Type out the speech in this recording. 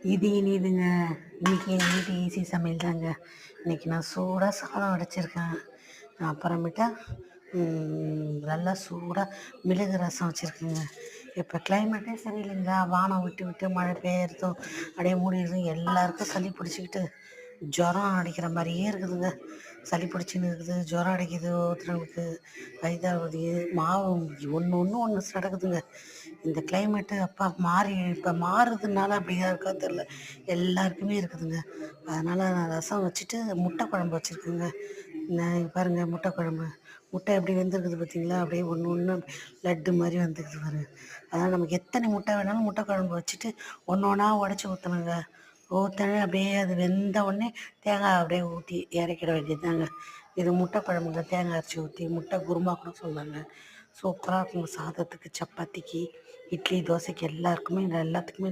இது இனிதுங்க. இன்னைக்கு எங்கள் வீட்டு ஈஸி சமையல் தாங்க. இன்னைக்கு நான் சூடாக சாதம் வடிச்சிருக்கேன். அப்புறமேட்டா நல்லா சூடாக மிளகு ரசம் வச்சுருக்கேங்க. இப்போ கிளைமேட்டே சரியில்லைங்களா, வானம் விட்டு விட்டு மழை பெய்யறதும் அப்படியே மூடிடுது, எல்லாருக்கும் சளி பிடிச்சிக்கிட்டு ஜுரம் அடிக்கிற மாதிரியே இருக்குதுங்க. சளி பிடிச்சின்னு இருக்குது, ஜுரம் அடிக்குது, ஒருத்தருக்கு வயிதாகுது, மாவு ஒன்று நடக்குதுங்க. இந்த கிளைமேட்டு அப்பா மாறி இப்போ மாறுறதுனால அப்படியா இருக்கா தெரில, எல்லாருக்குமே இருக்குதுங்க. அதனால் நான் ரசம் வச்சுட்டு முட்டை குழம்பு வச்சுருக்கேங்க. நான் பாருங்கள், முட்டை குழம்பு, முட்டை எப்படி வெந்திருக்குது பார்த்தீங்களா, அப்படியே ஒன்று ஒன்று லட்டு மாதிரி வந்துருக்குது பாருங்க. அதனால் நமக்கு எத்தனை முட்டை வேணாலும் முட்டை குழம்பு வச்சுட்டு ஒன்று ஒன்றா உடச்சி ஊற்றணுங்க. ஊற்றினே அப்படியே அது வெந்த உடனே தேங்காய் அப்படியே ஊற்றி இறக்கிட வேண்டியதுதாங்க. இது முட்டை குழம்புங்க. தேங்காய் அரைச்சி ஊற்றி முட்டை குருமா கூட சொல்லுவாங்க. சூப்பராக இருக்குங்க. சாதத்துக்கு, சப்பாத்திக்கு, இட்லி, தோசைக்கு எல்லாத்துக்குமே நல்லாயிருக்கும்.